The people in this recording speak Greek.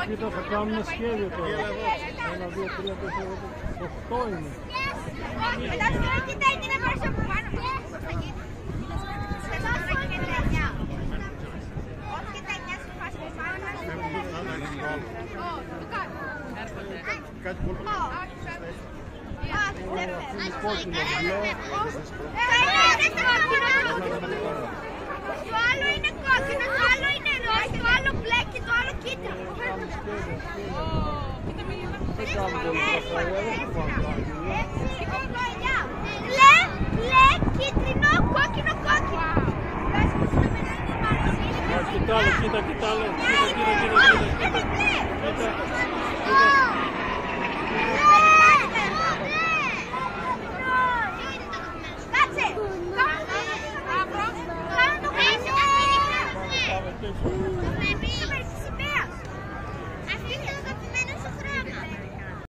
Κοίτα, θα κάνουμε σχέδιο τώρα. 1, 2, 3, 4, 8 είναι. Κοίτα, εκεί να πάρεις από πάνω. Πώς θα γίνει. Όχι και τα 9 σου πας από πάνω. Κάτι πολύ. Το άλλο είναι κόκκινο, το άλλο είναι ροζ, το άλλο μπλε και το άλλο κίτρινο. Μπλε, κίτρινο, κόκκινο, κόκκινο. Κοίτα άλλο, κοίτα άλλο. Κοίτα.